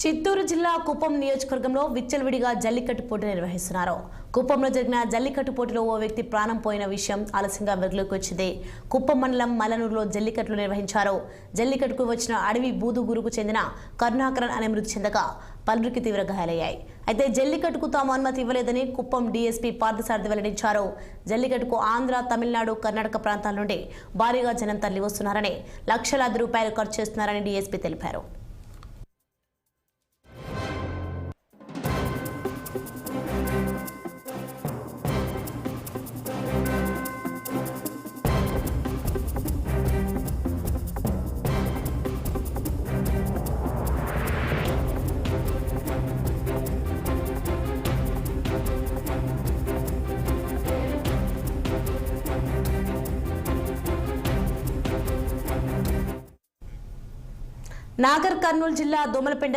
చిత్తూరు జిల్లా కుప్పం నియోజకవర్గంలో విచ్చలవిడిగా జల్లికట్టు పోటీ నిర్వహిస్తున్నారు. కుప్పంలో జరిగిన జల్లికట్టు పోటీలో ఓ వ్యక్తి ప్రాణం పోయిన విషయం ఆలస్యంగా వెలుగులోకి వచ్చింది. కుప్పం మండలం మల్లనూరులో జల్లికట్టులు నిర్వహించారు. జల్లికట్టుకు వచ్చిన అడవి బూదుగురుకు చెందిన కరుణాకరన్ అనే మృతి చెందగా పలువురికి తీవ్ర గాయాలయ్యాయి. అయితే జల్లికట్టుకు తాము అనుమతి ఇవ్వలేదని కుప్పం డీఎస్పీ పార్థసారథి వెల్లడించారు. జల్లికట్టుకు ఆంధ్ర, తమిళనాడు, కర్ణాటక ప్రాంతాల నుండి భారీగా జనం తరలి వస్తున్నారని, లక్షలాది రూపాయలు ఖర్చు చేస్తున్నారని డీఎస్పీ తెలిపారు. నాగర్ కర్నూలు జిల్లా దోమలపెంట